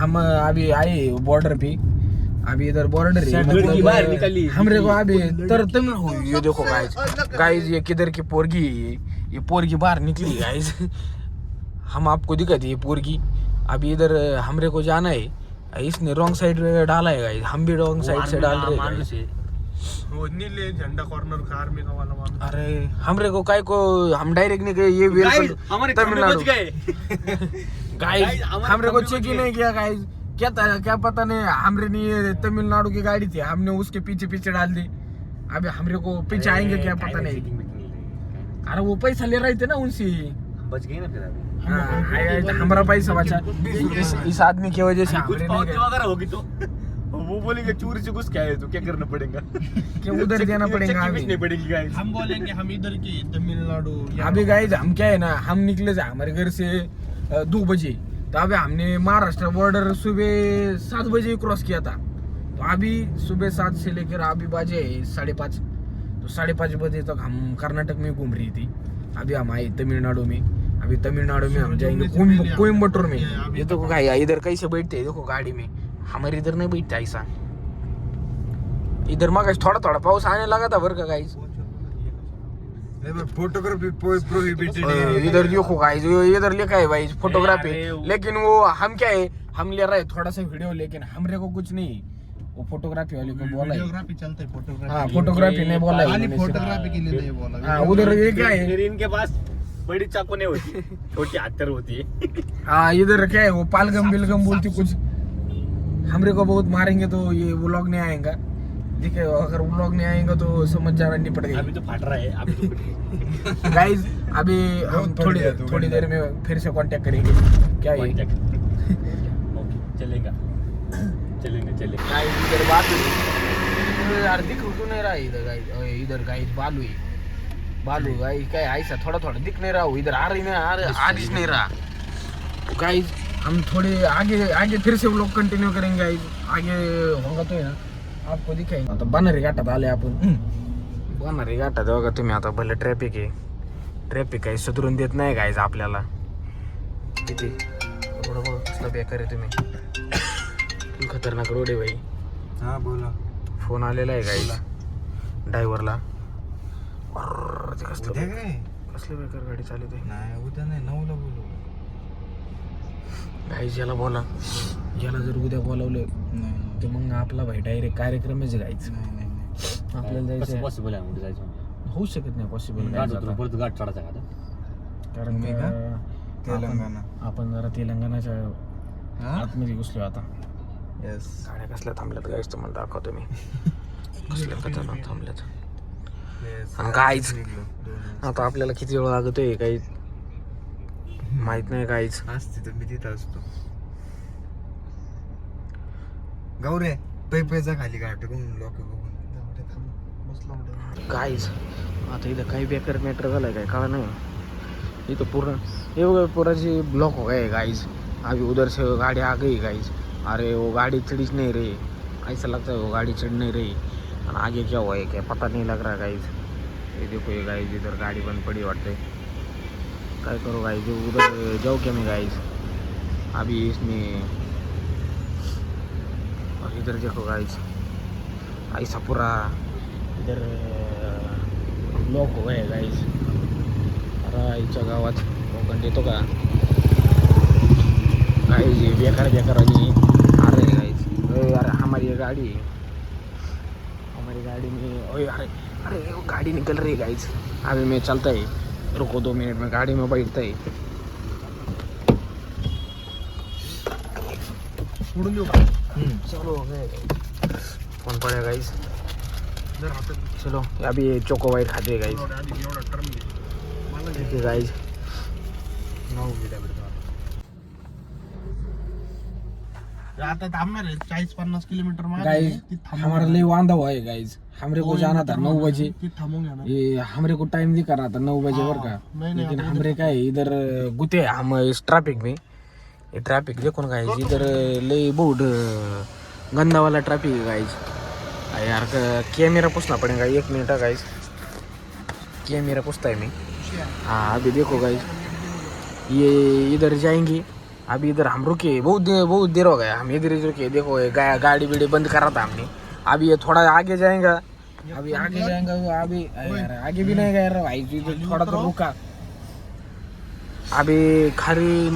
हम अभी आए बॉर्डर पे, अभी इधर बॉर्डर है, मतलब हमरे को अभी तर तमिल हो। ये देखो गाइस ये किधर की पोरगी है, ये पोरगी बाहर निकली गाइस। हम आपको दिखाते ये पोरगी। अभी इधर हमरे को जाना है, इसने रॉन्ग साइड डाला है गाइस, हम भी रॉन्ग साइड से डाल रहे हैं। वो नीले झंडा कॉर्नर का आर्मी का वाला मान। अरे हमरे को काय को हम डायरेक्ट नहीं गए, ये हमारे तमिलनाडु गए गाइस, हमरे को चेक ही नहीं किया गाइस। क्या पता नहीं, हमरे नहीं तमिलनाडु की गाड़ी थी, हमने उसके पीछे पीछे डाल दी। अभी हमरे को पीछे आएंगे क्या पता नहीं। अरे वो पैसा ले रहे थे ना उनसे, बच गए ना फिर अभी। हाँ, हमारा पैसा बचा इस आदमी की वजह से। कुछ वगैरह होगी तो वो बोलेंगे चोरी से घुस के आए तो क्या करना पड़ेगा, क्या उधर देना पड़ेगा अभी। नहीं पड़ेगी गाइस, हम बोलेंगे हम इधर की तमिलनाडु। अभी गाइस हम क्या है ना, हम निकले थे हमारे घर से 2 बजे, तो अभी हमने महाराष्ट्र बॉर्डर सुबह 7 बजे क्रॉस किया था। तो अभी सुबह 7 से लेकर अभी बजे 5:30, तो 5:30 बजे तक हम कर्नाटक में घूम रही थी। अभी हम आए तमिलनाडु में, अभी तमिलनाडु में हम जाएंगे कोयम्बटूर में। ये तो क्या इधर कैसे बैठते हैं देखो गाड़ी में, हमारे इधर नहीं बैठता ऐसा। इधर मग थोड़ा थोड़ा पाऊस आने लगा था बरं का गाइस। फोटोग्राफी प्रोहिबिटेड इधर देखो गाइस, इधर लिखा है भाई फोटोग्राफी, लेकिन वो हम क्या है, हम ले रहे हैं थोड़ा सा वीडियो, लेकिन हमरे को कुछ नहीं। वो फोटोग्राफी वाले को बोला है, फोटोग्राफी चलता है, फोटोग्राफी। हाँ फोटोग्राफी नहीं बोला खाली है, फोटोग्राफी के लिए नहीं बोला। हाँ उधर ये क्या है, फिर इनके पास बड़ी चाकू नहीं होती, छोटी हत्यार होती है। हाँ इधर क्या है, वो पालगम बिलगम बोलती कुछ। हमरे को बहुत मारेंगे तो ये व्लॉग नहीं आएगा, ठीक है। अगर व्लॉग नहीं आएगा तो समझ जाना नहीं पड़ेगा। अभी तो फट रहा है, अभी तो गाइस अभी हम थोड़ी देर में फिर से कांटेक्ट करेंगे। क्या है चलेगा, चलेंगे गाइस इधर बालू यार, दिख क्यों नहीं रहा इधर गाइस। इधर गाइस बालू गाइस क्या है, ऐसा थोड़ा दिख नहीं रहा, इधर आ रही नहीं रहा। तो गाइस हम थोड़े आगे फिर से व्लॉग कंटिन्यू करेंगे गाइस, आगे होगा तो है ना आपको दिखाएंगे। आता बनरी घाटात आले आपण, बनरी घाटात बघा तुम्ही। आता भले ट्रॅफिक काही सुधरून देत नाही गाइस आपल्याला। किती कसला बेकार आहे तुम्ही, खतरनाक रोड आहे भाई। हा बोला, फोन आलेला आहे गाइस ड्रायव्हरला। कसले बेकार गाडी चालवते। नाही उद्या नाही, 9ला बोलू गाइस याला बोला, याला जर उद्या बोलावलं तर मग आपला भाई डायरेक्ट कार्यक्रमच गायच। आपल्याला जायचं पॉसिबल आहे जायचं, होऊ शकत नाही पॉसिबल, गाठ चढायचा का कारण तेलंगणा आपण जरा तेलंगणाच्या आतमध्ये घुसलो आता। यस, गाड्या कसल्या थांबल्यात गाईच तुम्हाला दाखवतो मी, कसल्या खतरनाक थांबल्यात। आणि गाईच आता आपल्याला किती वेळ लागतोय काही माहित नाही गाईच। असते तर मी तिथं असतो। गौरे पैजा खाली गाठ लोक गाईज आता इथं काही बेकार मॅटर झालाय काय कळा नाही। इथं पूर्ण ये बघा पूराची ब्लॉक हो गए गाइस। अभी उधर से गाड़ी आ गई गाइस। अरे वो गाड़ी चढ़ी नहीं रही, ऐसा लगता है वो गाड़ी चढ़ नहीं रही। और आगे क्या हुआ है क्या पता नहीं लग रहा गाइस। ये देखो ये गाइस इधर गाड़ी बंद पड़ी वाटते, क्या करो गाइस, जो उधर जाओ क्या मैं गाइस अभी इसमें। और इधर देखो गाइस ऐसा पूरा इधर ब्लॉक हो गए गाइस। राईच्या गावात कोकण देतो का गाइस, ये बेकार वाली आ रहे हैं गाइस। यार हमारी गाड़ी में, ओए अरे वो गाड़ी निकल रही है गाइस। अभी मैं चलता है, रुको 2 मिनट में गाड़ी में बैठता है। चलो फोन पड़ेगा गाइस, चलो अभी चोकोबाइट खाते गाइस। ठीक है गाइस, आता थांबणार आहे 40-50 किलोमीटर गाइस। हमारा लिए वांदा हुआ है गाइस, हमरे को जाना था 9 बजे। थांबूंगा ना, ये हमरे को टाइम दिखा रहा था 9 बजे वर का, लेकिन हमरे का है इधर गुते हम इस ट्रैफिक में। ये ट्रैफिक देखो ना गाइस, इधर ले बहुत गंदा वाला ट्रैफिक है गाइस। यार कैमरा पूछना पड़ेगा, 1 मिनट है गाइस, कैमरा पूछता है मैं। हाँ अभी देखो गाइस, ये इधर जाएंगे अभी इधर हम रुके, बहुत देर हो गया, हम इधर ही रुके। देखो ये गाड़ी बीड़ी बंद करा था हमने। अभी ये थोड़ा आगे जाएगा, अभी आगे जाएगा वो, अभी यार आगे भी नहीं गया यार भाई, थोड़ा तो रुका। अभी खाली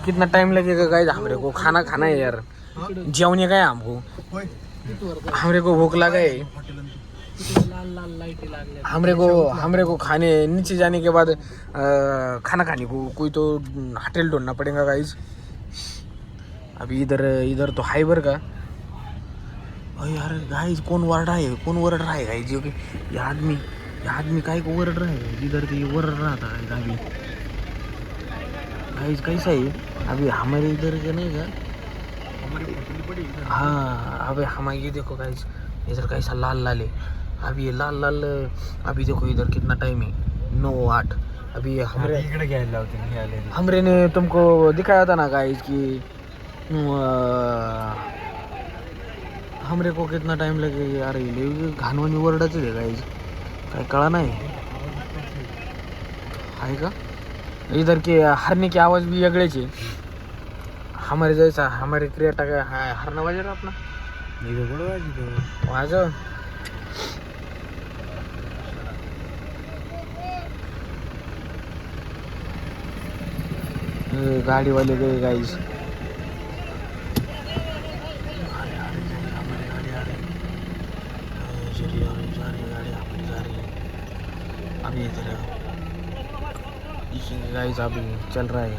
कितना टाइम लगेगा गाइस? हमरे को खाना खाना है यार, जेवने गए हमको, हमरे को भूख लगा है। हमरे को खाने नीचे जाने के बाद खाना खाने को कोई तो होटल ढूंढना पड़ेगा गाइस। अभी इधर तो हाई बर का। अरे यार गाइस कौन वरड रहा है गाइस? जो कि ये आदमी काय को वरड रहा है? इधर तो ये वरड रहा था गाइस कैसा है? अभी हमारे इधर के नहीं का, हाँ अबे हमारे ये देखो गाइस, इधर कैसा लाल है। अभी ये लाल अभी देखो इधर कितना टाइम है, 9:08। अभी ये हमरे ने तुमको दिखाया था ना गाइस कि हमरे को कितना टाइम लगेगा यार? ये घाणवानी वरडाच आहे गाइस, काय कळा नाही आहे का? इधर के हरने की आवाज भी अगड़े है हमारे जैसा। हमारे क्रिएटा का हरना बज रहा अपना वहाँ जो गाड़ी वाले गए गाइस। अभी इधर गाइस अभी चल रहा है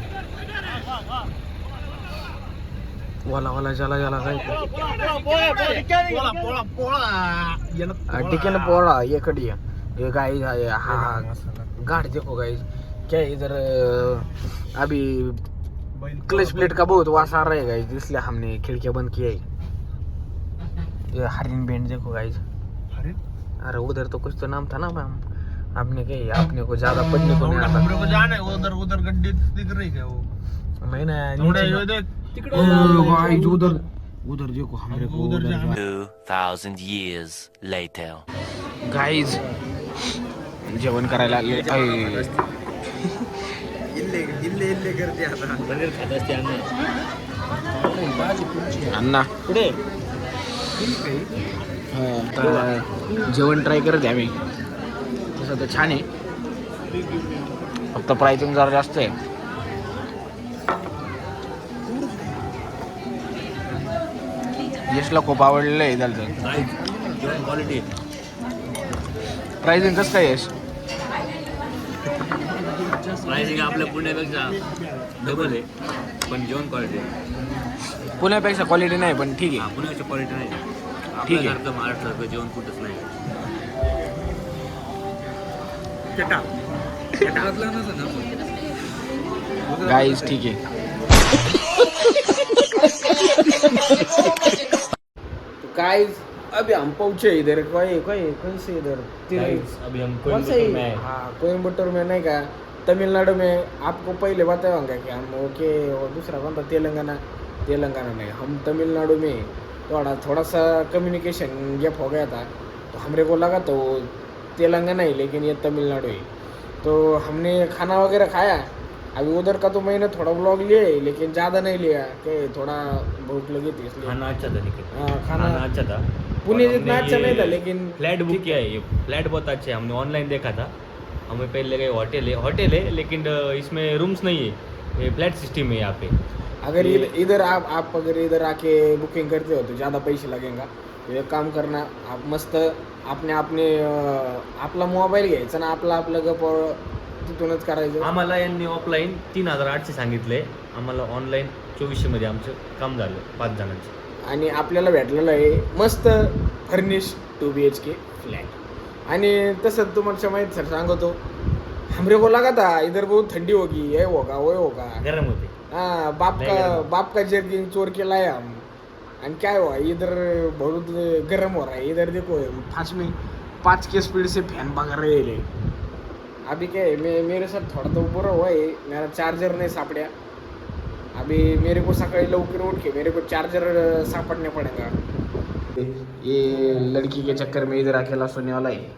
वाला चला गाइस। टिकन पोड़ा ये कड़ी है ये गाइस। हाँ गाड़ी देखो गाइस क्या इधर अभी क्लच प्लेट का बहुत वास आ रहा है गाइस, इसलिए हमने खिड़कियां बंद किया है। ये हरिन बैंड देखो गाइस। अरे उधर तो कुछ तो नाम था ना मैम, आपने क्या आपने को ज्यादा पढ़ने को नहीं आता। हमरे को जाना है उधर गड्डी दिख रही है वो मैंने उधर देखो हमरे को 2000 years later गाइस जेवण करायला आले। इल्ले करते आता पनीर खात असते अण्णा कुठे जेवण ट्राय करत आहे आम्ही। तसं तर छान आहे, फक्त प्राइसिंग जरा जास्त आहे। यशला खूप आवडलेलं आहे इथलं क्वालिटी। प्राइसिंग कसं काय यश? प्राइसिंग आपल्या पुण्यापेक्षा डबल आहे, पण जेवण क्वालिटी पुण्यापेक्षा क्वालिटी नाही पण ठीक आहे। पुण्याची क्वालिटी नाही, ठीक आहे। आपल्यासारखं महाराष्ट्रासारखं जेवण कुठंच नाही। गाइस ठीक है तो गाइस अभी हम पहुंचे इधर कैसे इधर अभी हम कोयम्बटूर में नहीं का, तमिलनाडु में। आपको पहले बताया होगा कि हम ओके दूसरा कौन था, तेलंगाना में। हम तमिलनाडु में थोड़ा सा कम्युनिकेशन गैप हो गया था, तो हमरे को लगा तो तेलंगाना ही, लेकिन ये तमिलनाडु ही। तो हमने खाना वगैरह खाया। अभी उधर का तो मैंने थोड़ा व्लॉग लिया है, लेकिन ज़्यादा नहीं लिया कि थोड़ा भूख लगी थी इसलिए। खाना अच्छा था, लेकिन हाँ खाना अच्छा था। पुणे जितना अच्छा नहीं था, लेकिन फ्लैट बुक किया है, ये फ्लैट बहुत अच्छे है। हमने ऑनलाइन देखा था, हमें पहले गए होटल है लेकिन इसमें रूम्स नहीं है, ये फ्लैट सिस्टम है यहाँ पे। अगर इधर आप अगर इधर आके बुकिंग करते हो तो ज़्यादा पैसे लगेगा। तो एक काम करना, आप मस्त आपने आपला मोबाईल घ्यायचा ना, आपलं गप तिथूनच करायचं। आम्हाला यांनी ऑफलाईन 3800 सांगितले, आम्हाला ऑनलाईन 2400 मध्ये आमचं काम झालं 5 जणांचं। आणि आपल्याला भेटलेलं आहे मस्त फर्निश 2 BHK फ्लॅट। आणि तसं तुम्हाला माहिती सर सांगतो, हमरे को लगा था इधर बहुत ठंडी होगी, ये होगा वो होगा, गरम होते। हाँ बाप का जर्किन चोर के लाया हम, और क्या हुआ इधर बहुत गर्म हो रहा है। इधर देखो 5 की स्पीड से फैन भगा रहे हैं। अभी क्या है मेरे साथ थोड़ा तो बुरा हुआ है, मेरा चार्जर नहीं सापड़ा। अभी मेरे को सकाळी लवकर उठ के मेरे को चार्जर सापड़ने पड़ेगा। ये लड़की के चक्कर में इधर अकेला सोने वाला है।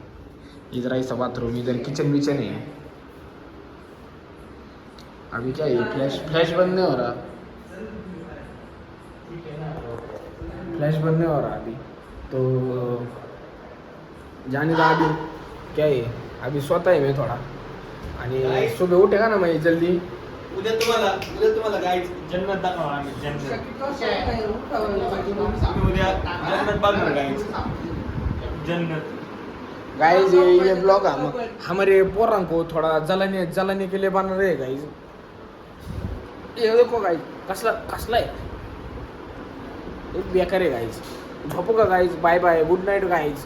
इधर ऐसा बाथरूम, इधर किचन है। अभी क्या है फ्लैश बंद नहीं हो रहा, फ्लैश बंद नहीं हो रहा अभी तो जाने का अभी क्या है अभी स्वतः है मैं थोड़ा आणि सुबह उठेगा ना मैं जल्दी उद्या तुम्हाला गाईज जन्नत दाखवा आम्ही जन्नत उद्या जन्नत बघणार गाईज जन्नत गाइस ये ब्लॉग हमारे पोरां को थोड़ा जलाने के लिए बना रहे गाइस ये देखो गाइस कसला है एक बेकार है गाइस झोपू का guys bye bye good night guys